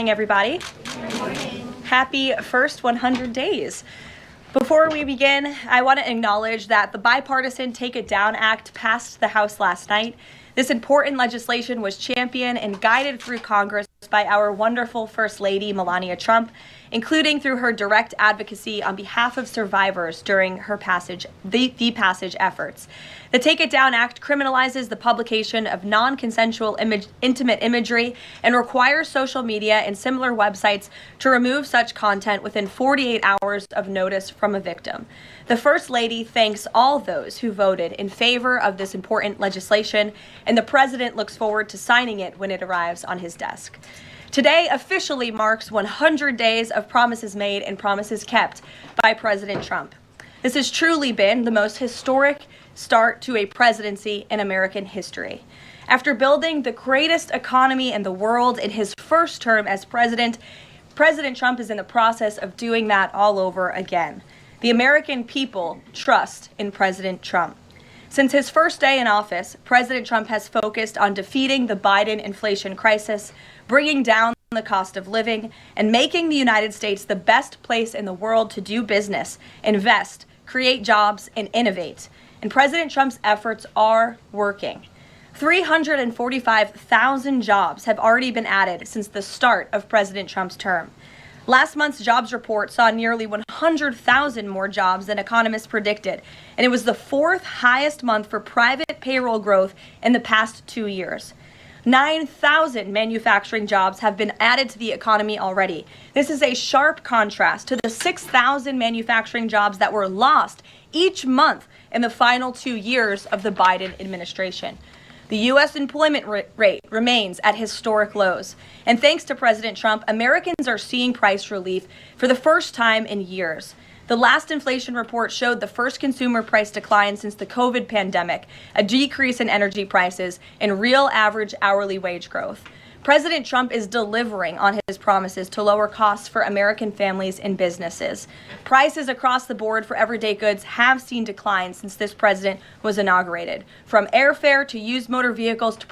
Everybody. Good morning. Happy first 100 days. Before we begin, I want to acknowledge that the bipartisan Take It Down Act passed the House last night. This important legislation was championed and guided through Congress by our wonderful First Lady, Melania Trump, including through her direct advocacy on behalf of survivors during her passage efforts. The Take It Down Act criminalizes the publication of non-consensual intimate imagery and requires social media and similar websites to remove such content within 48 hours of notice from a victim. The First Lady thanks all those who voted in favor of this important legislation, and the President looks forward to signing it when it arrives on his desk. Today officially marks 100 days of promises made and promises kept by President Trump. This has truly been the most historic start to a presidency in American history. After building the greatest economy in the world in his first term as president, President Trump is in the process of doing that all over again. The American people trust in President Trump. Since his first day in office, President Trump has focused on defeating the Biden inflation crisis, bringing down the cost of living, and making the United States the best place in the world to do business, invest, create jobs, and innovate. And President Trump's efforts are working. 345,000 jobs have already been added since the start of President Trump's term. Last month's jobs report saw nearly 100,000 more jobs than economists predicted, and it was the fourth highest month for private payroll growth in the past 2 years. 9,000 manufacturing jobs have been added to the economy already. This is a sharp contrast to the 6,000 manufacturing jobs that were lost each month in the final 2 years of the Biden administration. The U.S. employment rate remains at historic lows. And thanks to President Trump, Americans are seeing price relief for the first time in years. The last inflation report showed the first consumer price decline since the COVID pandemic, a decrease in energy prices, and real average hourly wage growth. President Trump is delivering on his promises to lower costs for American families and businesses. Prices across the board for everyday goods have seen declines since this president was inaugurated. From airfare to used motor vehicles to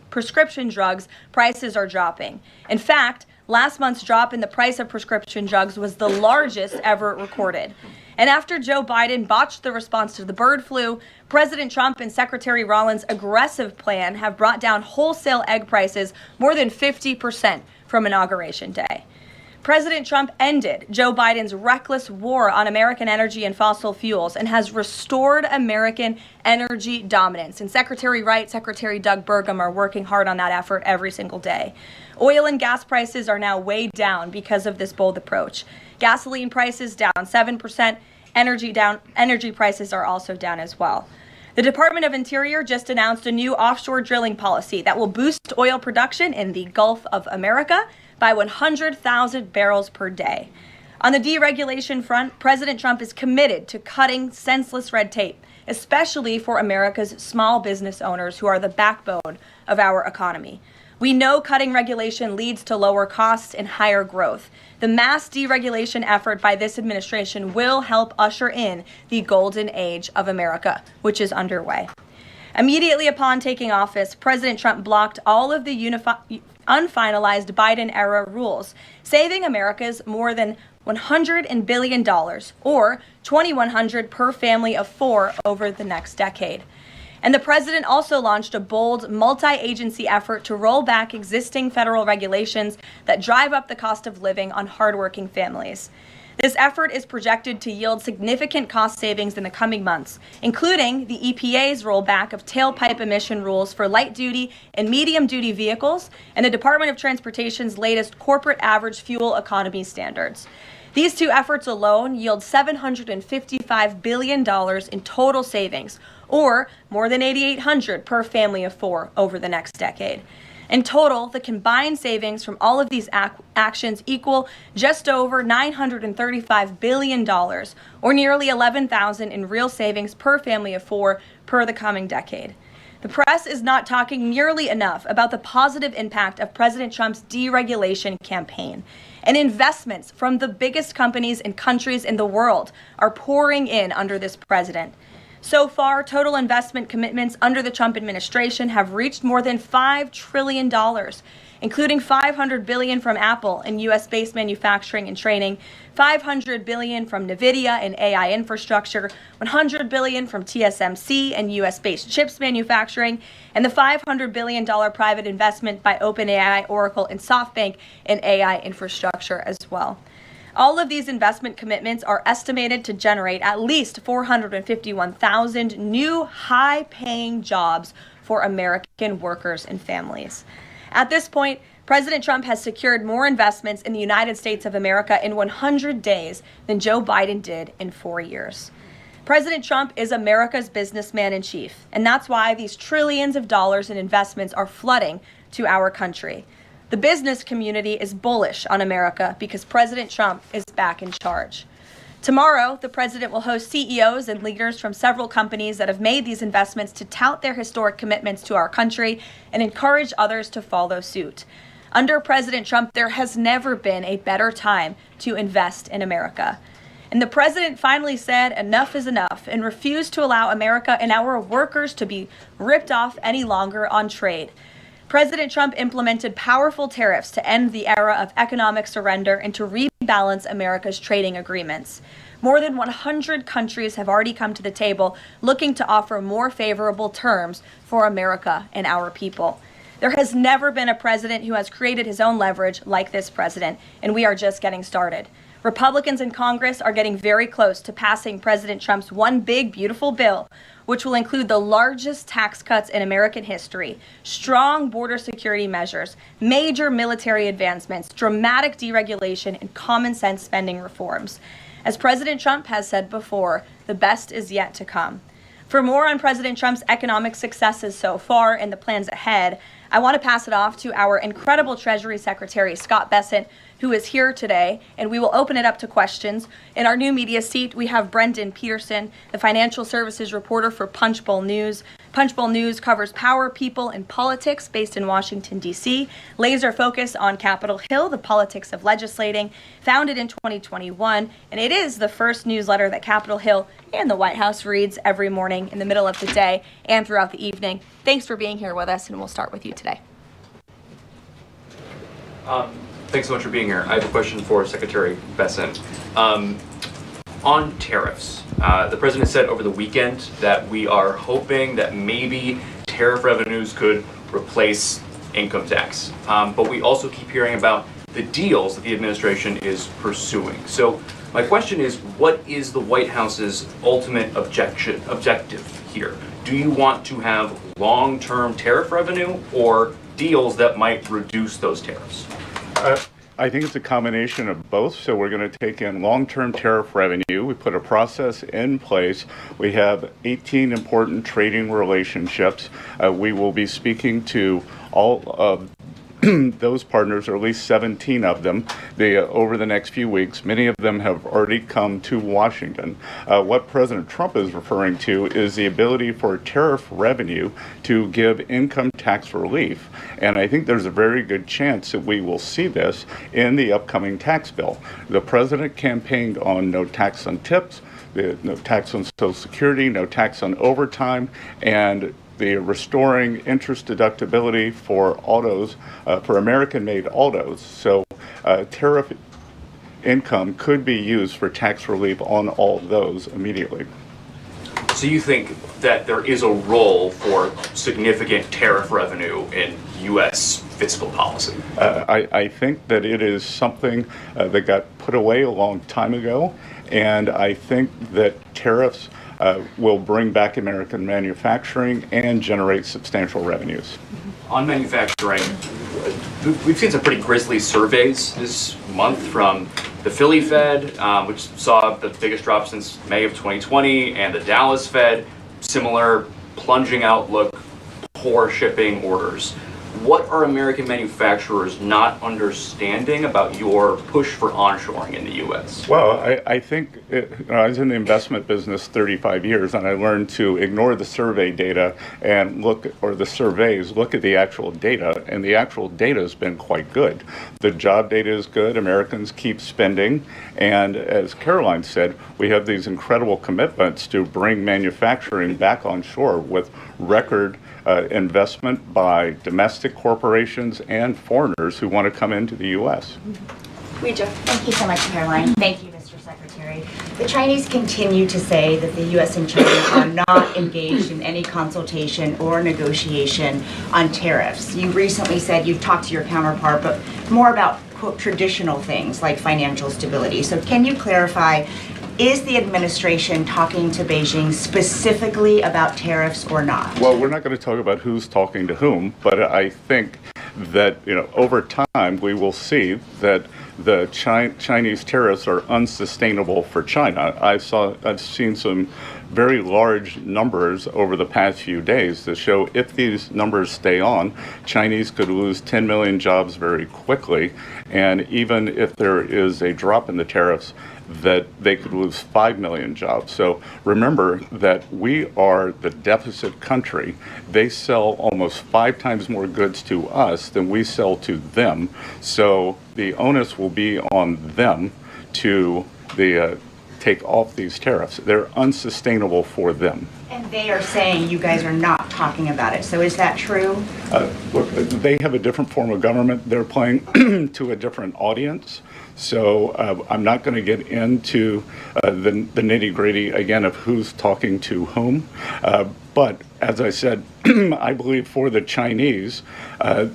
prescription drugs, prices are dropping. In fact, last month's drop in the price of prescription drugs was the largest ever recorded. And after Joe Biden botched the response to the bird flu, President Trump and Secretary Rollins' aggressive plan have brought down wholesale egg prices more than 50% from Inauguration Day. President Trump ended Joe Biden's reckless war on American energy and fossil fuels and has restored American energy dominance. And Secretary Wright, Secretary Doug Burgum are working hard on that effort every single day. Oil and gas prices are now way down because of this bold approach. Gasoline prices down 7%. Energy prices are also down as well. The Department of Interior just announced a new offshore drilling policy that will boost oil production in the Gulf of America by 100,000 barrels per day. On the deregulation front, President Trump is committed to cutting senseless red tape, especially for America's small business owners who are the backbone of our economy. We know cutting regulation leads to lower costs and higher growth. The mass deregulation effort by this administration will help usher in the golden age of America, which is underway. Immediately upon taking office, President Trump blocked all of the unfinalized Biden-era rules, saving America's more than $100 billion, or $2,100 per family of four over the next decade. And the president also launched a bold multi-agency effort to roll back existing federal regulations that drive up the cost of living on hardworking families. This effort is projected to yield significant cost savings in the coming months, including the EPA's rollback of tailpipe emission rules for light-duty and medium-duty vehicles and the Department of Transportation's latest corporate average fuel economy standards. These two efforts alone yield $755 billion in total savings, or more than $8,800 per family of four over the next decade. In total, the combined savings from all of these actions equal just over $935 billion, or nearly $11,000 in real savings per family of four per the coming decade. The press is not talking nearly enough about the positive impact of President Trump's deregulation campaign. And investments from the biggest companies and countries in the world are pouring in under this president. So far, total investment commitments under the Trump administration have reached more than $5 trillion. including $500 billion from Apple in U.S.-based manufacturing and training, $500 billion from NVIDIA in AI infrastructure, $100 billion from TSMC in U.S.-based chips manufacturing, and the $500 billion private investment by OpenAI, Oracle, and SoftBank in AI infrastructure as well. All of these investment commitments are estimated to generate at least 451,000 new high-paying jobs for American workers and families. At this point, President Trump has secured more investments in the United States of America in 100 days than Joe Biden did in 4 years. President Trump is America's businessman in chief, and that's why these trillions of dollars in investments are flooding to our country. The business community is bullish on America because President Trump is back in charge. Tomorrow, the president will host CEOs and leaders from several companies that have made these investments to tout their historic commitments to our country and encourage others to follow suit. Under President Trump, there has never been a better time to invest in America. And the president finally said enough is enough and refused to allow America and our workers to be ripped off any longer on trade. President Trump implemented powerful tariffs to end the era of economic surrender and to rebalance America's trading agreements. More than 100 countries have already come to the table looking to offer more favorable terms for America and our people. There has never been a president who has created his own leverage like this president, and we are just getting started. Republicans in Congress are getting very close to passing President Trump's one big, beautiful bill, which will include the largest tax cuts in American history, strong border security measures, major military advancements, dramatic deregulation, and common sense spending reforms. As President Trump has said before, the best is yet to come. For more on President Trump's economic successes so far and the plans ahead, I want to pass it off to our incredible Treasury Secretary, Scott Bessent, who is here today, and we will open it up to questions. In our new media seat, we have Brendan Peterson, the financial services reporter for Punchbowl News. Punchbowl News covers power, people, and politics based in Washington, D.C. Laser focus on Capitol Hill, the politics of legislating, founded in 2021, and it is the first newsletter that Capitol Hill and the White House reads every morning in the middle of the day and throughout the evening. Thanks for being here with us, and we'll start with you today. Thanks so much for being here. I have a question for Secretary Bessent. On tariffs, the president said over the weekend that we are hoping that maybe tariff revenues could replace income tax. But we also keep hearing about the deals that the administration is pursuing. So my question is, what is the White House's ultimate objective here? Do you want to have long-term tariff revenue or deals that might reduce those tariffs? I think it's a combination of both. So we're going to take in long-term tariff revenue. We put a process in place. We have 18 important trading relationships. We will be speaking to all of those partners, or at least 17 of them, over the next few weeks. Many of them have already come to Washington. What President Trump is referring to is the ability for tariff revenue to give income tax relief. And I think there's a very good chance that we will see this in the upcoming tax bill. The president campaigned on no tax on tips, no tax on Social Security, no tax on overtime, and the restoring interest deductibility for autos, for American-made autos. So tariff income could be used for tax relief on all of those immediately. So you think that there is a role for significant tariff revenue in U.S. fiscal policy? I think that it is something that got put away a long time ago, and I think that tariffs will bring back American manufacturing and generate substantial revenues. On manufacturing, we've seen some pretty grisly surveys this month from the Philly Fed, which saw the biggest drop since May of 2020, and the Dallas Fed, similar plunging outlook, poor shipping orders. What are American manufacturers not understanding about your push for onshoring in the U.S.? Well, I think I was in the investment business 35 years, and I learned to ignore the survey data and look at the actual data, and the actual data has been quite good. The job data is good. Americans keep spending, and as Caroline said, we have these incredible commitments to bring manufacturing back on shore with record investment by domestic corporations and foreigners who want to come into the U.S. Thank you so much, Caroline. Thank you, Mr. Secretary. The Chinese continue to say that the U.S. and China are not engaged in any consultation or negotiation on tariffs. You recently said you've talked to your counterpart, but more about, quote, traditional things like financial stability. So can you clarify, is the administration talking to Beijing specifically about tariffs or not? Well, we're not going to talk about who's talking to whom, but I think that, over time we will see that the Chinese tariffs are unsustainable for China. I've seen some very large numbers over the past few days that show if these numbers stay on, Chinese could lose 10 million jobs very quickly, and even if there is a drop in the tariffs, that they could lose 5 million jobs. So remember that we are the deficit country. They sell almost 5 times more goods to us than we sell to them. So the onus will be on them to take off these tariffs. They're unsustainable for them. And they are saying you guys are not talking about it. So is that true? Look, they have a different form of government. They're playing to a different audience. So I'm not going to get into the nitty-gritty, again, of who's talking to whom. But as I said, I believe for the Chinese,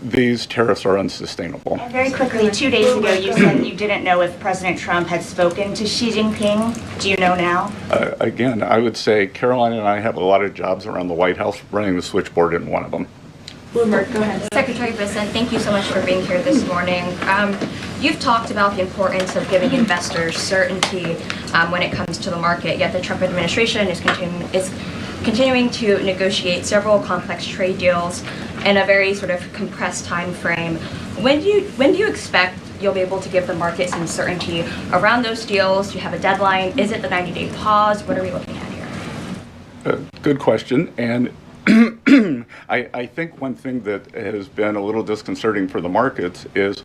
these tariffs are unsustainable. And very quickly, 2 days ago, you said you didn't know if President Trump had spoken to Xi Jinping. Do you know now? Again, I would say Caroline and I have a lot of jobs around the White House. Running the switchboard isn't one of them. Bloomberg, go ahead. Secretary Bissett, thank you so much for being here this morning. You've talked about the importance of giving investors certainty when it comes to the market, yet the Trump administration is continuing to negotiate several complex trade deals in a very sort of compressed time frame. When do you expect you'll be able to give the market some certainty around those deals? Do you have a deadline? Is it the 90-day pause? What are we looking at here? Good question. And I think one thing that has been a little disconcerting for the markets is,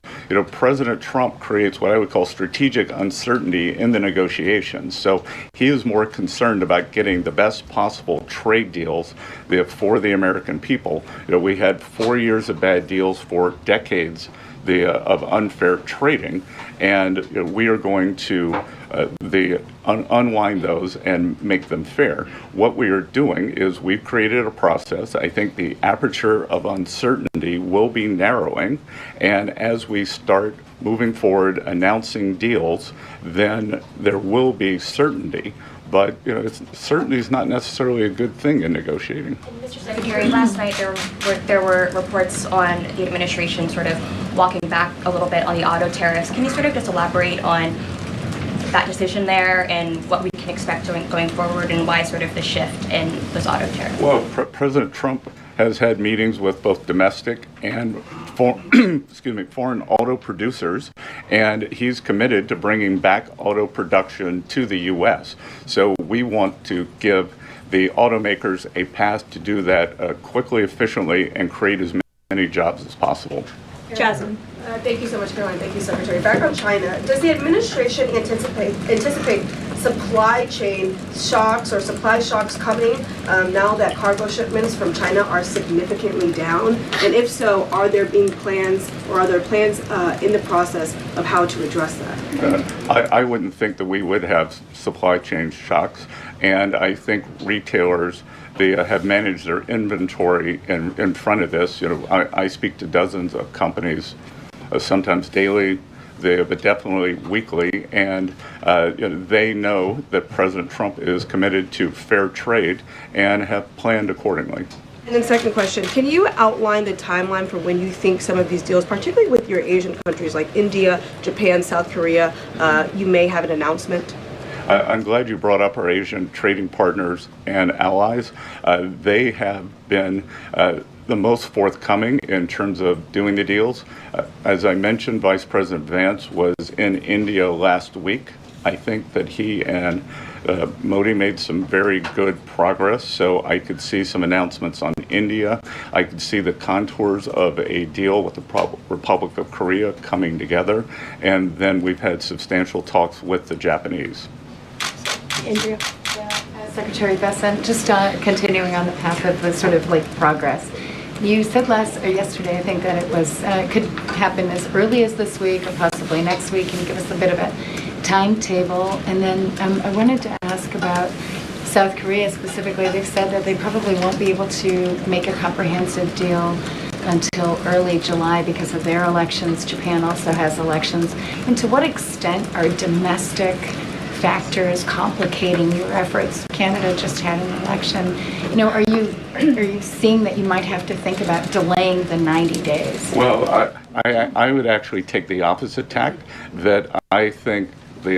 President Trump creates what I would call strategic uncertainty in the negotiations. So he is more concerned about getting the best possible trade deals for the American people. We had 4 years of bad deals for decades of unfair trading, and we are going to unwind those and make them fair. What we are doing is we've created a process. I think the aperture of uncertainty will be narrowing, and as we start moving forward announcing deals, then there will be certainty. But certainty is not necessarily a good thing in negotiating. Mr. Secretary, last night there were reports on the administration sort of walking back a little bit on the auto tariffs. Can you sort of just elaborate on that decision there and what we can expect going forward, and why sort of the shift in those auto tariffs? Well, President Trump has had meetings with both domestic and foreign auto producers, and he's committed to bringing back auto production to the U.S. So we want to give the automakers a path to do that quickly, efficiently, and create as many jobs as possible. Jasmine. Thank you so much, Caroline. Thank you, Secretary. Back on China, does the administration anticipate supply chain shocks or supply shocks coming now that cargo shipments from China are significantly down? And if so, are there plans in the process of how to address that? I wouldn't think that we would have supply chain shocks, and I think retailers have managed their inventory in front of this. I speak to dozens of companies, sometimes daily, but definitely weekly, and they know that President Trump is committed to fair trade and have planned accordingly. And then second question, can you outline the timeline for when you think some of these deals, particularly with your Asian countries like India, Japan, South Korea, you may have an announcement? I'm glad you brought up our Asian trading partners and allies. They have been the most forthcoming in terms of doing the deals. As I mentioned, Vice President Vance was in India last week. I think that he and Modi made some very good progress, so I could see some announcements on India. I could see the contours of a deal with the Republic of Korea coming together, and then we've had substantial talks with the Japanese. Andrea. Yeah, as Secretary Bessent, just continuing on the path of the sort of like progress. You said yesterday, I think, that it was could happen as early as this week or possibly next week. Can you give us a bit of a timetable? And then I wanted to ask about South Korea specifically. They've said that they probably won't be able to make a comprehensive deal until early July because of their elections. Japan also has elections. And to what extent are domestic factors complicating your efforts? Canada just had an election. You know, are you seeing that you might have to think about delaying the 90 days? Well, I would actually take the opposite tack, that I think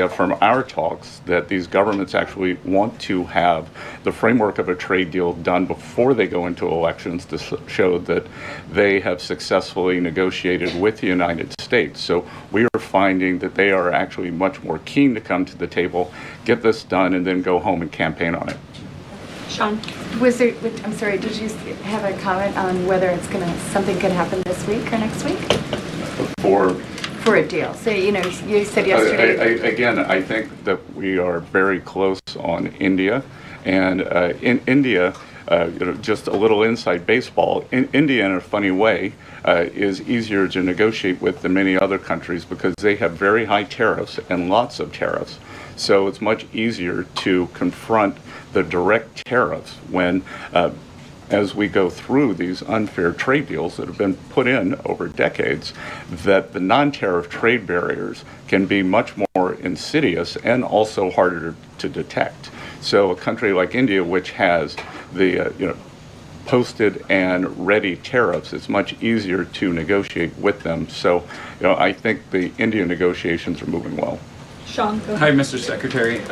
from our talks that these governments actually want to have the framework of a trade deal done before they go into elections to show that they have successfully negotiated with the United States. So we are finding that they are actually much more keen to come to the table, get this done, and then go home and campaign on it. Sean? I'm sorry, did you have a comment on whether something could happen this week or next week? For a deal. So, you know, you said yesterday. Again, I think that we are very close on India. And in India, just a little inside baseball, India, in a funny way, is easier to negotiate with than many other countries because they have very high tariffs and lots of tariffs. So it's much easier to confront the direct tariffs when as we go through these unfair trade deals that have been put in over decades, that the non-tariff trade barriers can be much more insidious and also harder to detect. So a country like India, which has the posted and ready tariffs, it's much easier to negotiate with them. So I think the India negotiations are moving well. Sean, go ahead. Hi, Mr. Secretary.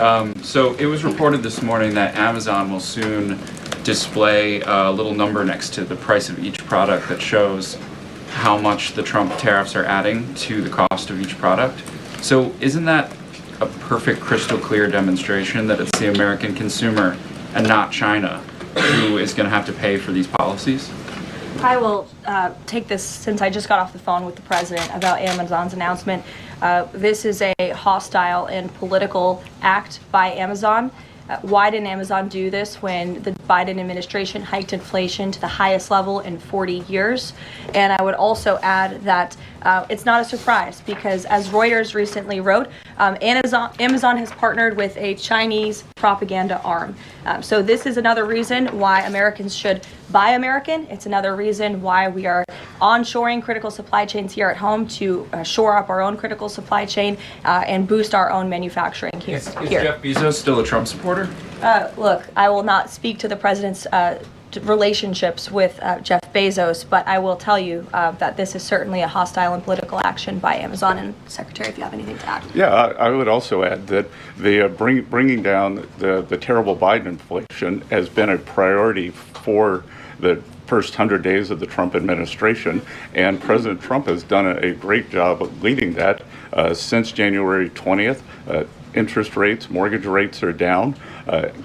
So it was reported this morning that Amazon will soon display a little number next to the price of each product that shows how much the Trump tariffs are adding to the cost of each product. So isn't that a perfect crystal clear demonstration that it's the American consumer and not China who is going to have to pay for these policies? I will take this since I just got off the phone with the president about Amazon's announcement. This is a hostile and political act by Amazon. Why didn't Amazon do this when the Biden administration hiked inflation to the highest level in 40 years? And I would also add that it's not a surprise because, as Reuters recently wrote, Amazon has partnered with a Chinese propaganda arm. So this is another reason why Americans should buy American. It's another reason why we are onshoring critical supply chains here at home to shore up our own critical supply chain and boost our own manufacturing here. Is Jeff Bezos still a Trump supporter? Look, I will not speak to the president's relationships with Jeff Bezos, but I will tell you that this is certainly a hostile and political action by Amazon. And Secretary, if you have anything to add. Yeah, I would also add that the bringing down the terrible Biden inflation has been a priority for the first 100 days of the Trump administration, and President Trump has done a great job of leading that since January 20th. Interest rates, mortgage rates are down,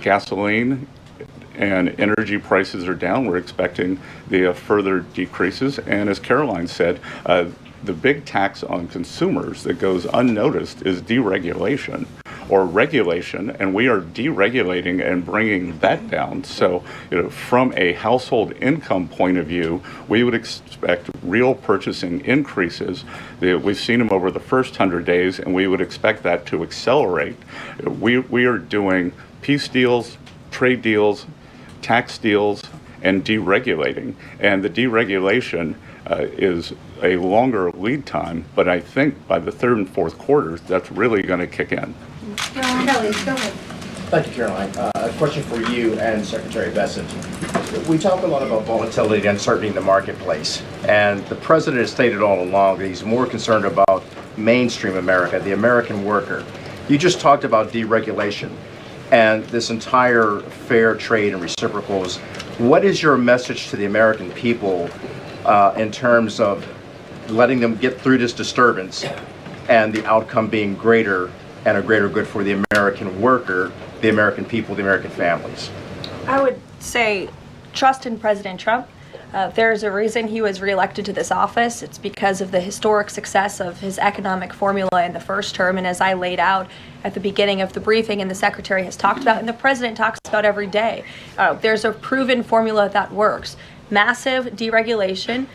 gasoline and energy prices are down. We're expecting the further decreases. And as Caroline said, the big tax on consumers that goes unnoticed is deregulation or regulation, and we are deregulating and bringing that down. So, from a household income point of view, we would expect real purchasing increases. We've seen them over the first 100 days, and we would expect that to accelerate. We are doing peace deals, trade deals, tax deals, and deregulating. And the deregulation is a longer lead time, but I think by the third and fourth quarters, that's really going to kick in. Kelly, go ahead. Thank you, Caroline. A question for you and Secretary Bessent. We talk a lot about volatility and uncertainty in the marketplace, and the president has stated all along that he's more concerned about mainstream America, the American worker. You just talked about deregulation and this entire fair trade and reciprocals. What is your message to the American people in terms of letting them get through this disturbance and the outcome being greater and a greater good for the American worker, the American people, the American families? I would say trust in President Trump. There's a reason he was reelected to this office. It's because of the historic success of his economic formula in the first term. And as I laid out at the beginning of the briefing, and the Secretary has talked about, and the President talks about every day, there's a proven formula that works. Massive deregulation,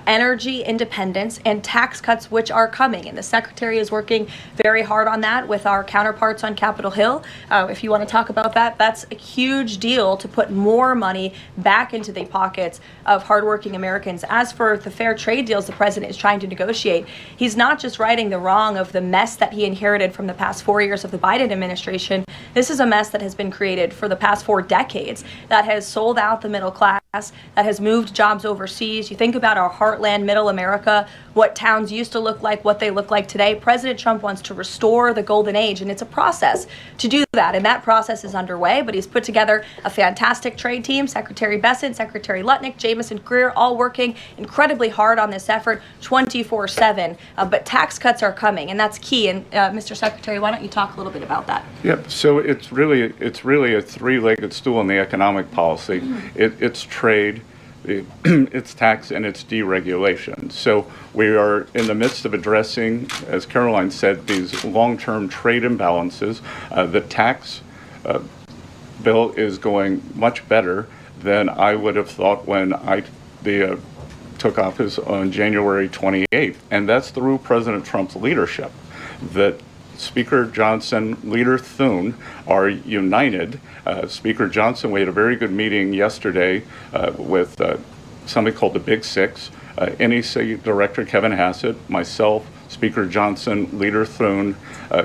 energy independence, and tax cuts, which are coming. And the Secretary is working very hard on that with our counterparts on Capitol Hill. If you want to talk about that, that's a huge deal to put more money back into the pockets of hardworking Americans. As for the fair trade deals the President is trying to negotiate, he's not just righting the wrong of the mess that he inherited from the past 4 years of the Biden administration. This is a mess that has been created for the past 4 decades that has sold out the middle class, that has moved jobs overseas. You think about our heartland, middle America, what towns used to look like, what they look like today. President Trump wants to restore the golden age, and it's a process to do that. And that process is underway, but he's put together a fantastic trade team. Secretary Bessent, Secretary Lutnick, Jamieson Greer, all working incredibly hard on this effort 24/7. But tax cuts are coming, and that's key. And Mr. Secretary, why don't you talk a little bit about that? Yep. So it's really a three-legged stool in the economic policy. It's trade, it's tax, and it's deregulation. So we are in the midst of addressing, as Caroline said, these long-term trade imbalances. The tax bill is going much better than I would have thought when I took office on January 28th, and that's through President Trump's leadership. That Speaker Johnson, Leader Thune are united. Speaker Johnson, we had a very good meeting yesterday with somebody called the Big Six, NEC Director Kevin Hassett, myself, Speaker Johnson, Leader Thune,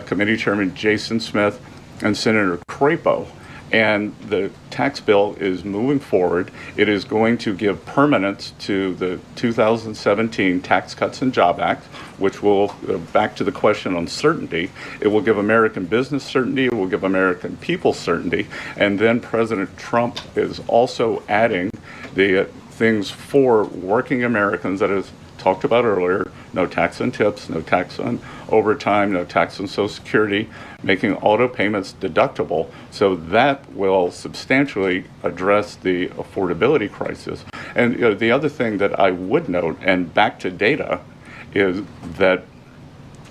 Committee Chairman Jason Smith, and Senator Crapo. And the tax bill is moving forward. It is going to give permanence to the 2017 Tax Cuts and Job Act, which will, back to the question on certainty, it will give American business certainty, it will give American people certainty, and then President Trump is also adding the things for working Americans that is talked about earlier: no tax on tips, no tax on overtime, no tax on Social Security, making auto payments deductible. So that will substantially address the affordability crisis. And the other thing that I would note, and back to data, is that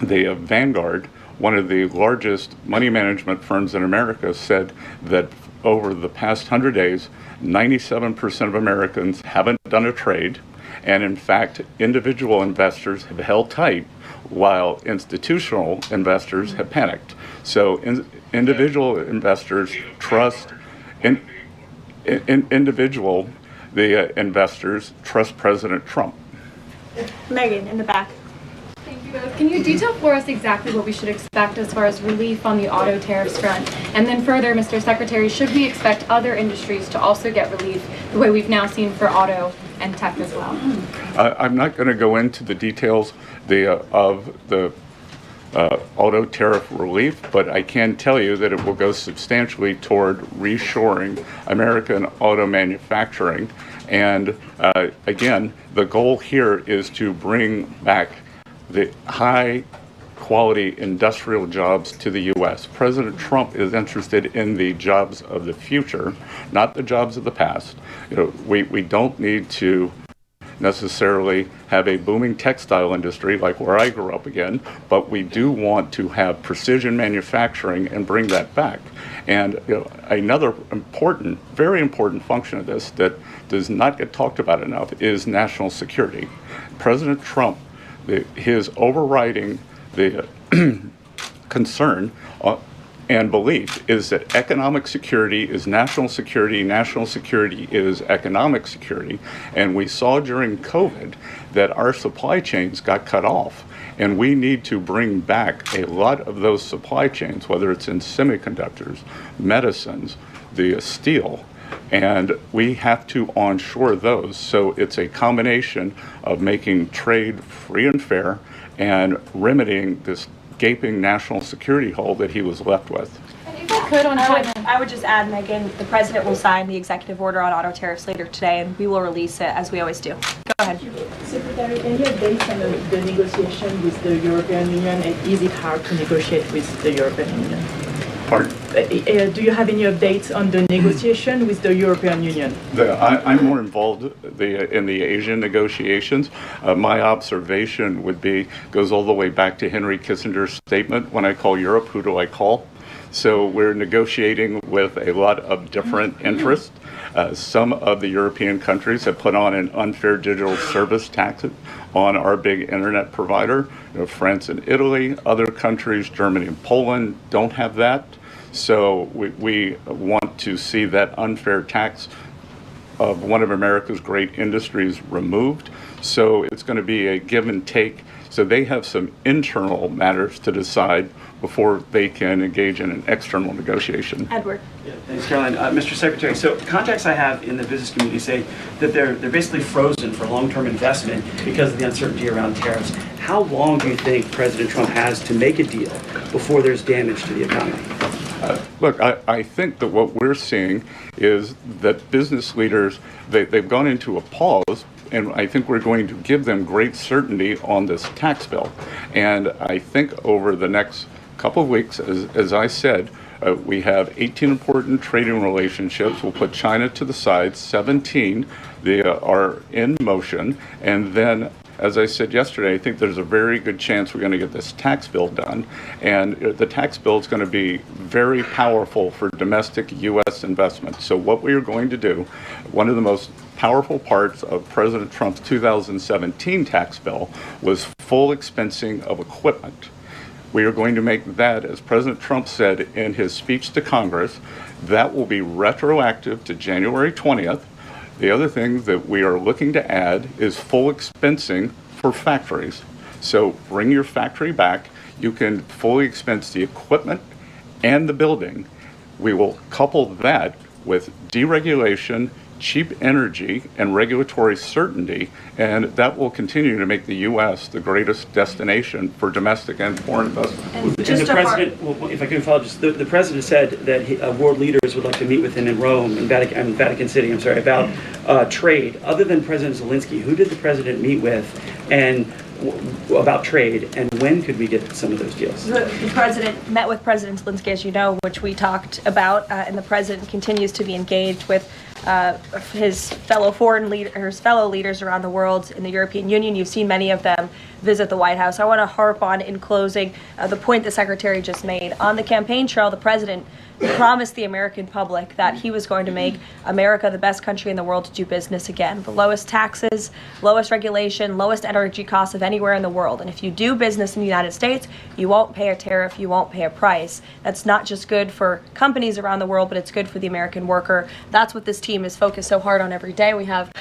the Vanguard, one of the largest money management firms in America, said that over the past 100 days, 97% of Americans haven't done a trade. And in fact, individual investors have held tight while institutional investors have panicked. So individual investors trust, investors trust President Trump. Megan, in the back. Thank you both. Can you detail for us exactly what we should expect as far as relief on the auto tariffs front? And then further, Mr. Secretary, should we expect other industries to also get relief the way we've now seen for auto and tech as well? I'm not going to go into the details of the auto tariff relief, but I can tell you that it will go substantially toward reshoring American auto manufacturing. And again, the goal here is to bring back the high quality industrial jobs to the U.S. President Trump is interested in the jobs of the future, not the jobs of the past. We don't need to necessarily have a booming textile industry like where I grew up again, but we do want to have precision manufacturing and bring that back. And another important, very important function of this that does not get talked about enough is national security. President Trump, his overriding the concern and belief is that economic security is national security is economic security. And we saw during COVID that our supply chains got cut off. And we need to bring back a lot of those supply chains, whether it's in semiconductors, medicines, the steel, and we have to onshore those. So it's a combination of making trade free and fair and remedying this gaping national security hole that he was left with. If I could on China. I would just add, Megan, the President will sign the executive order on auto tariffs later today, and we will release it as we always do. Go ahead. Secretary, any updates on the negotiation with the European Union, and is it hard to negotiate with the European Union? Pardon? Do you have any updates on the negotiation with the European Union? I'm more involved in the Asian negotiations. My observation would be, goes all the way back to Henry Kissinger's statement, when I call Europe, who do I call? So we're negotiating with a lot of different interests. Some of the European countries have put on an unfair digital service tax on our big internet provider. France and Italy, other countries, Germany and Poland, don't have that. So we want to see that unfair tax of one of America's great industries removed. So it's going to be a give and take. So they have some internal matters to decide before they can engage in an external negotiation. Edward. Yeah, thanks, Caroline. Mr. Secretary, so contacts I have in the business community say that they're basically frozen for long-term investment because of the uncertainty around tariffs. How long do you think President Trump has to make a deal before there's damage to the economy? Look, I think that what we're seeing is that business leaders, they've gone into a pause, and I think we're going to give them great certainty on this tax bill. And I think over the next couple of weeks, as I said, we have 18 important trading relationships. We'll put China to the side. 17 they are in motion. And then, as I said yesterday, I think there's a very good chance we're going to get this tax bill done. And the tax bill is going to be very powerful for domestic U.S. investment. So what we are going to do, one of the most powerful parts of President Trump's 2017 tax bill was full expensing of equipment. We are going to make that, as President Trump said in his speech to Congress, that will be retroactive to January 20th. The other thing that we are looking to add is full expensing for factories. So bring your factory back. You can fully expense the equipment and the building. We will couple that with deregulation, cheap energy, and regulatory certainty, and that will continue to make the U.S. the greatest destination for domestic and foreign investment. And the president, well, if I can follow, just the president said that world leaders would like to meet with him in Rome, in Vatican City, about trade. Other than President Zelensky, who did the president meet with, and about trade, and when could we get some of those deals? The president met with President Zelensky, as you know, which we talked about, and the president continues to be engaged with his fellow leaders around the world in the European Union. You've seen many of them visit the White House. I want to harp on, in closing, the point the Secretary just made. On the campaign trail, the president promised the American public that he was going to make America the best country in the world to do business again. The lowest taxes, lowest regulation, lowest energy costs of anywhere in the world. And if you do business in the United States, you won't pay a tariff, you won't pay a price. That's not just good for companies around the world, but it's good for the American worker. That's what this team is focused so hard on every day. We have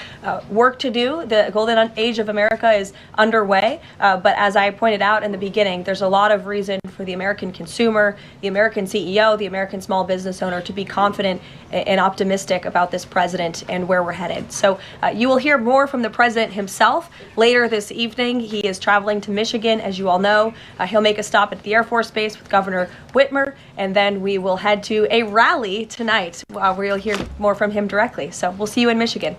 work to do. The golden age of America is underway. But as I pointed out in the beginning, there's a lot of reason for the American consumer, the American CEO, the American small business owner to be confident and optimistic about this president and where we're headed. So you will hear more from the president himself later this evening. He is traveling to Michigan, as you all know. He'll make a stop at the Air Force Base with Governor Whitmer, and then we will head to a rally tonight where you'll hear more from him directly. So we'll see you in Michigan.